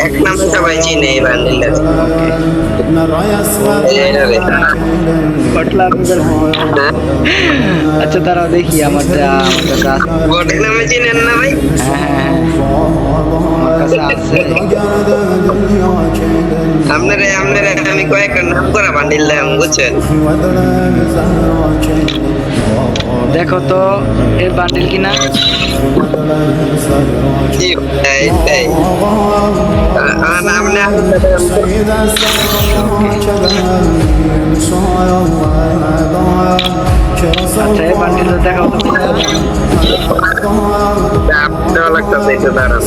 এক নামে সবাই চিনে এই বান্ডিলটা। আচ্ছা তারাও দেখি আমার কাছে আছে। বট নামে চিনেন না ভাই? হ্যাঁ আমার কাছে আছে। আপনারে আমি কয়েকটা নাম করা বান্ডিল দিলাম, বুঝছেন? দেখো তো এই বান্ডিল কিনা। জি ভাই, তাই নাম না আচ্ছা এই বান্ডিলটা দেখাও তো। দেওয়া লাগতেছে একটু দাঁড়ান,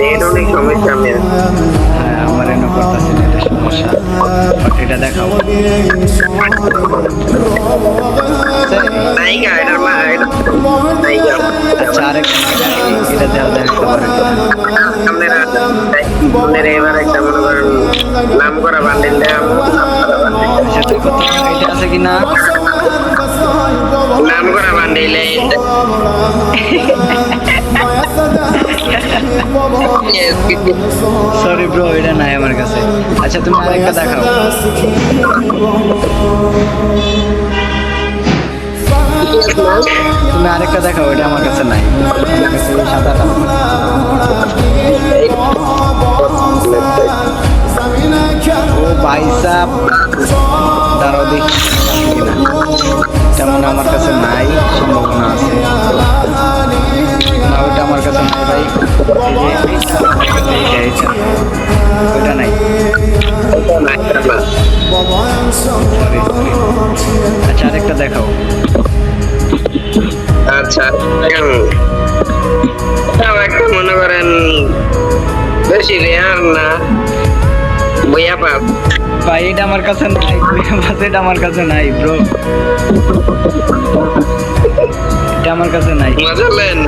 এর অনেক সমস্যা আমি। হ্যাঁ আমার এনে করতেছি না, এটা সমস্যা। বাট এটা দেখাও। নায়িকা এটার মা, এটা নায়িকা। আচ্ছা আরেকটা এটা দেওয়া দেখতে পারে। আপনারা এবার একটা মনে করেন নাম করা বান্ডিল দেওয়া। আচ্ছা দেখো তো এটা আছে কিনা। নাম করা বান্ডিল সরি ব্রো এটা নাই আমার কাছে। আচ্ছা তুমি আরেকটা দেখাও। তুমি আরেকটা দেখাও, এটা আমার কাছে নাই। আমার কাছে ওই সাদাটা। ও ভাই সাব দাঁড়াও দেখি কিনা। তেমন আমার কাছে নাই, সম্ভাবনা আছে। না ওটা আমার কাছে নাই ভাই। এই যে ওটা নাই। Sorry sorry. আচ্ছা আরেকটা দেখাও। আচ্ছা তাও একটা মনে করেন বেশি রেয়ার না, বইয়া পাপ। ভাই এটা আমার কাছে নাই, এটা আমার কাছে নাই ব্রো। এটা আমার কাছে নাই। মজা লেন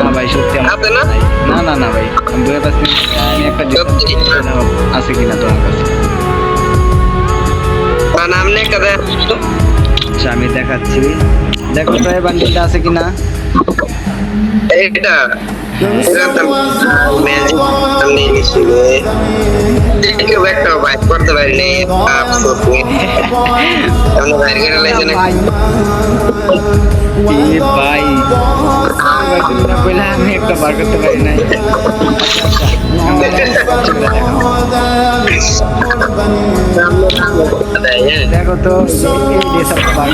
না ভাই সত্যি আমার আছে না? নাই। না না না ভাই আমি বইয়ে পাচ্ছি না। আমি একটা সত্যি? আছে কিনা তোমার কাছে। নাম নিয়ে একটা দেখ। আচ্ছা আমি দেখাচ্ছি। দেখো তো এই বান্ডিলটা আছে কিনা। এইটা এটা তো ম্যাজিক আমি নিছি রে, দেখে একটা বাইক করতে পারি নাই। আফসোস আমরা বাইরে গেলে লাইছে না। এ ভাই বলে আমি একটা বার করতে পারি নাই। দেখো তো এই ড্রেসটা বার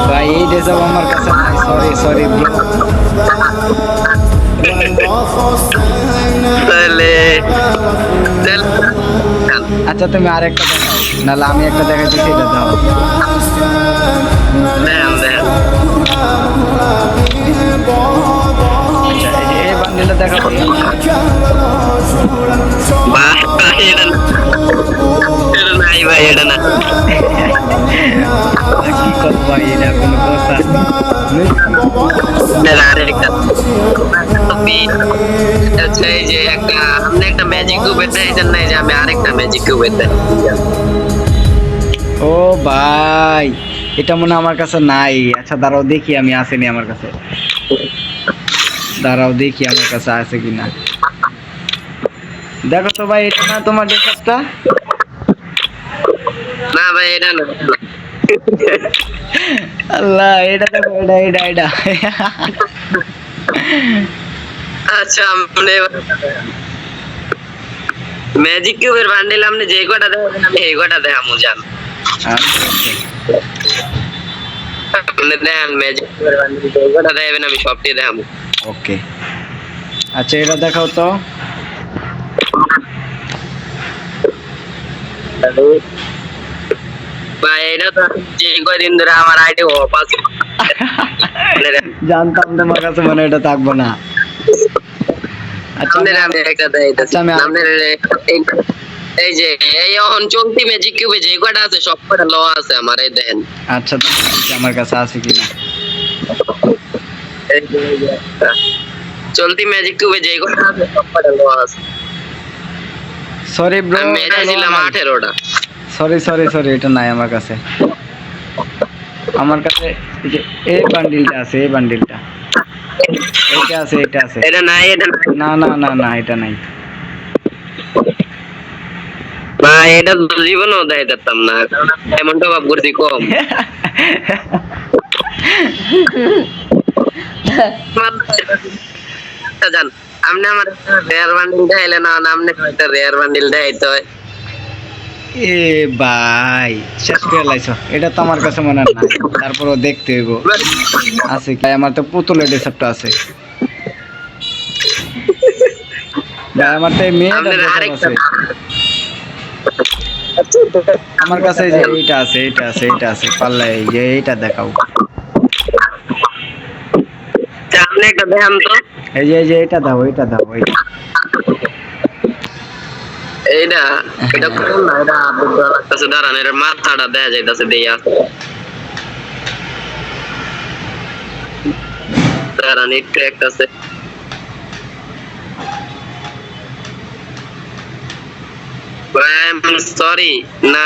ভাই এই ড্রেস আমার কাছে নাই। Sorry sorry bro. আচ্ছা তুমি আরেকটা দেখাও, নাহলে আমি একটা দেখাচ্ছি সেটা দাও। আচ্ছা এই বান্ডিলটা দেখাও। নাই ভাই, এটা না। কি করবো ভাই, এটা কোনো কথা। আচ্ছা এই যে একটা আপনি একটা ম্যাজিক কিউবের দেখাইছেন না, এই যে আমি আরেকটা ম্যাজিক কিউবের দেখাই। ও ভাই এটা মনে হয় আমার কাছে নাই। আচ্ছা দাঁড়াও দেখি আমি আসেনি আমার কাছে। দাঁড়াও দেখি আমার কাছে আছে কিনা। দেখো তো ভাই এটা না তোমার ড্রেসটা। না ভাই এটা না। আল্লাহ এটা দেখো, এটা এটা এটা। আচ্ছা আপনি ম্যাজিক কিউবের বান্ডিল আপনি যে কটা দেখাবেন আমি এই কটা দেখাবো জান। আচ্ছা ওকে আপনি দেখান ম্যাজিক কিউবের বান্ডিল যে কটা দেখাবেন আমি সবটি দেখাবো। ওকে। আচ্ছা এটা দেখাও তো। ভাই এটা তো যে কয়দিন ধরে আমার আইডি অফ আছে। জানতাম তোমার কাছে মানে এটা থাকবো না। আচ্ছা আমি একটা দেখাইতেছি। আচ্ছা, আপনার এই যে এই এখন চলতি ম্যাজিক কিউবে যে কয়টা আছে সব কয়টা ল আছে আমার, এই দেখেন। আচ্ছা দেখি আমার কাছে আছে কিনা। এই যে একটা চলতি ম্যাজিক কিউবে যে কয়টা আছে সব কয়টা ল আছে। সরি ব্রো আমি এটা ছিলাম 18টা। সরি সরি সরি, এটা নাই আমার কাছে। আমার কাছে এই যে এই বান্ডিলটা আছে, এই বান্ডিলটা, এটা আছে, এটা আছে। এটা নাই, এটা নাই। না না না না, এটা নাই। না, এটা তো জীবনেও দেখাই দিতাম না, কারণ ডায়মন্ডটা ভাব করছি কম। আচ্ছা, জান আপনি আমার রেয়ার বান্ডিল দেখাইলে না, আপনি একটা রেয়ার বান্ডিল দেখাইতে হয়। এ ভাই শেষ করে লাইছো, এটা তো আমার কাছে মনে হয় নাই, তারপরও দেখতে হইব আছে কি। আমার তো পুতুলের ডেসাপটা আছে ভাই, আমার তো এই মেয়েটার আপনার ডেসাপ আরেকটা আছে। আমার কাছে এই যে এইটা আছে, এইটা আছে, এইটা আছে পাল্লা, এই যে এইটা দেখাও। আচ্ছা, আপনি একটা দেখান তো। এই যে এইটা দাও, এইটা দাও, এইটা। এইটা এটা কোন না, এটা আপনার কাছে দাঁড়ান, এর মাথাটা দেখা যাইতাছে দিয়া। দাঁড়ান একটু, একটা আছে সরি না